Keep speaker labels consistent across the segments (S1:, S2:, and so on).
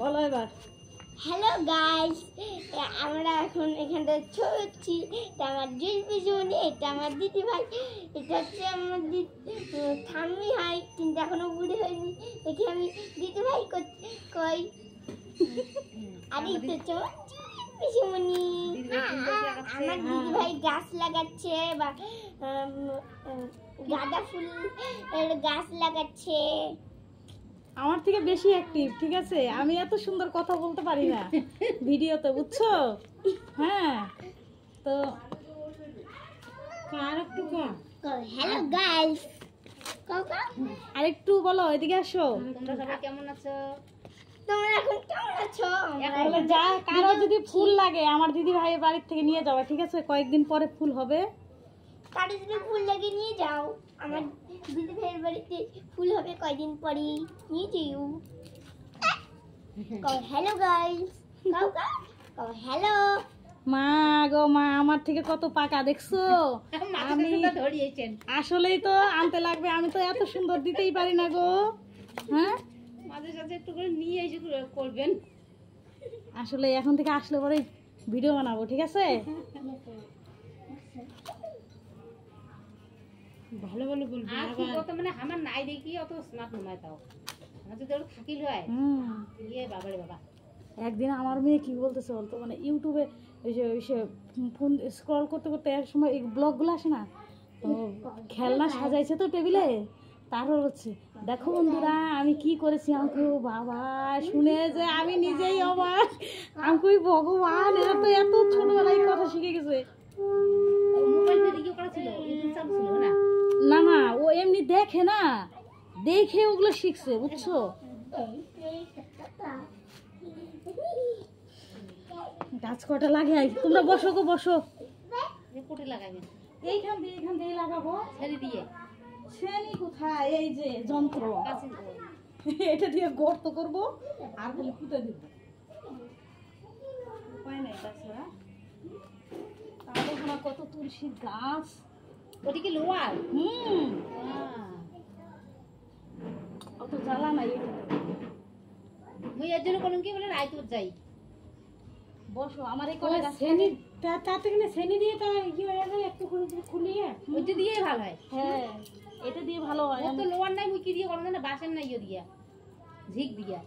S1: বলো এবার।
S2: Hello guys, আমরা এখন এখানটা ছড়ছি। এটা আমার পিছনে, এটা আমার দিদি ভাই, এটা হচ্ছে আমার ঠাম্মি হয়, কিন্তু এখনো বুড়ি হয়নি। দেখি আমি দিদি ভাই কই। আর এটা চলছি পিছনে। আমার দিদি ভাই গাছ লাগাচ্ছে, বা গাঁদা ফুল গাছ লাগাচ্ছে।
S1: আমার থেকে বেশি অ্যাক্টিভ, ঠিক আছে? আমি এত সুন্দর কথা বলতে পারি না ভিডিওতে, বুঝছো? হ্যাঁ, তো
S2: হ্যালো গাইস,
S1: আরেকটু বলো, এদিকে আসো।
S3: তোমরা সবাই কেমন আছো?
S2: তোমরা এখন কেমন আছো?
S1: তাহলে যা, কারো যদি ফুল লাগে আমার দিদি ভাইয়ের বাড়ির থেকে নিয়ে যাবে, ঠিক আছে? কয়েকদিন পরে ফুল হবে।
S2: কারো যদি ফুল লাগে নিয়ে যাও, আমার দিদি ভাইয়ের বাড়িতে ফুল হবে কয়দিন পরে, নিয়ে যেও। Hello guys, hello.
S1: মা গো মা, আমার থেকে কত পাকা দেখছো? আমি আসলেই তো আনতে লাগবে, আমি তো এত সুন্দর দিতেই পারি না গো। হ্যাঁ,
S3: মাঝে সাঝে একটু করে নিয়ে এসে করবেন।
S1: আসলে এখন থেকে আসলে পরে ভিডিও বানাবো, ঠিক আছে?
S3: ভালো ভালো বলবি। আর কি কত মানে আমার নাই দেখি অত স্মার্ট নয়, তাও আমার যদি ওটা থাকিল হয়। ইয়ে বাবারে বাবা,
S1: একদিন আমার মেয়ে কি বলতেছে বলতো, মানে ইউটিউবে ওই যে ফোন স্ক্রল করতে করতে এক সময় এই ব্লগগুলো আসে না, তো খেলনা সাজাইছে তো টেবিলে, তারপর হচ্ছে দেখো বন্ধুরা আমি কি করেছি। আমাকে বাবা শুনে যে আমি নিজেই অবাক, আমাকে ভগবান, এরা তো এত ছোটবেলায় কথা শিখে গেছে।
S3: মোবাইল দিয়ে ভিডিও করা ছিল, ইউটিউব চালু ছিল না?
S1: না না, ও এমনি দেখে না, দেখে ওগুলো শিখছে, বুঝছো? গাছ কটা লাগে, তোমরা বসো গো, বসো।
S3: কোটে লাগাবেন?
S1: এইখান দিয়ে লাগাবো।
S3: ছেড়ে দিয়ে
S1: শ্রেণী কোথায়? এই যে যন্ত্র,
S3: কাছে
S1: এটা দিয়ে গর্ত করব আর খালি পুঁতে দিব। উপায় নাই তাছাড়া। তাহলে ওখানে কত তুলসী গাছ।
S3: ওদিকে লোয়ার
S1: অত জ্বালা নাই।
S3: মুই এর জন্য কোন কি বলে রাইতুর যাই।
S1: বসো, আমার এই কটা গাছ
S3: শ্রেণী তাতে কিনা শ্রেণী দিয়ে তা কি হয়ে যায়, একটু করে খুলিয়ে ওইটা দিয়ে ভালো হয়।
S1: হ্যাঁ, এটা দিয়ে ভালো হয়।
S3: তো লোয়ার নাই, মুই কি দিয়ে করব না, বাসের নাই ইয়ে দিয়া, ঝিক দিয়া।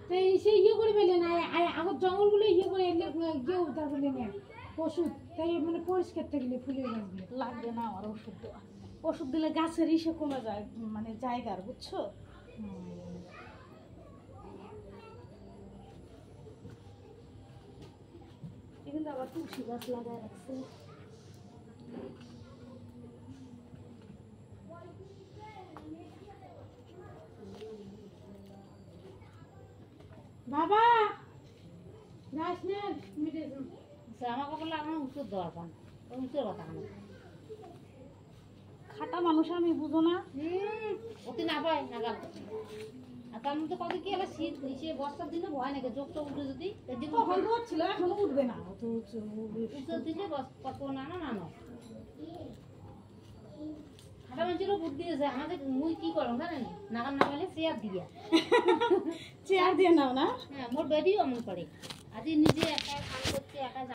S3: তাই সে ইয়ে করে ফেলে না, আগর জঙ্গলগুলো ইয়ে করে এলে কেউ তারপরে না ওষুধ, তাই মানে পরিষ্কার থাকলে ফুলের গাছগুলো
S1: লাগবে না আমার ওষুধ দেওয়া। ওষুধ দিলে গাছের ইসে কমে যায়, মানে জায়গার, বুঝছো? এখানে আবার তুলসী গাছ লাগায় রাখছে।
S3: বাবা যাস না জামা কাপড় লাগানো উচিত দরকার, উচিত কথা না।
S1: খাটা মানুষ আমি, বুঝো না?
S3: অতি না পায় নাগাল। আর তার মধ্যে কত কি আবার শীত নিচে বর্ষার দিনে ভয় নাকি, চোখটা উঠে যদি
S1: তখন তো ছিল, এখনো উঠবে না।
S3: উচ্চর দিলে কত না না না না খাটা মানুষেরও বুদ্ধি আছে। আমাদের মুই কি করো জানেন, নাগাল না পাইলে চেয়ার দিয়া
S1: চেয়ার দিয়ে নাও না।
S3: হ্যাঁ, মোর বেবিও এমন করে। আজ নিজে একা কাজ করছে, একা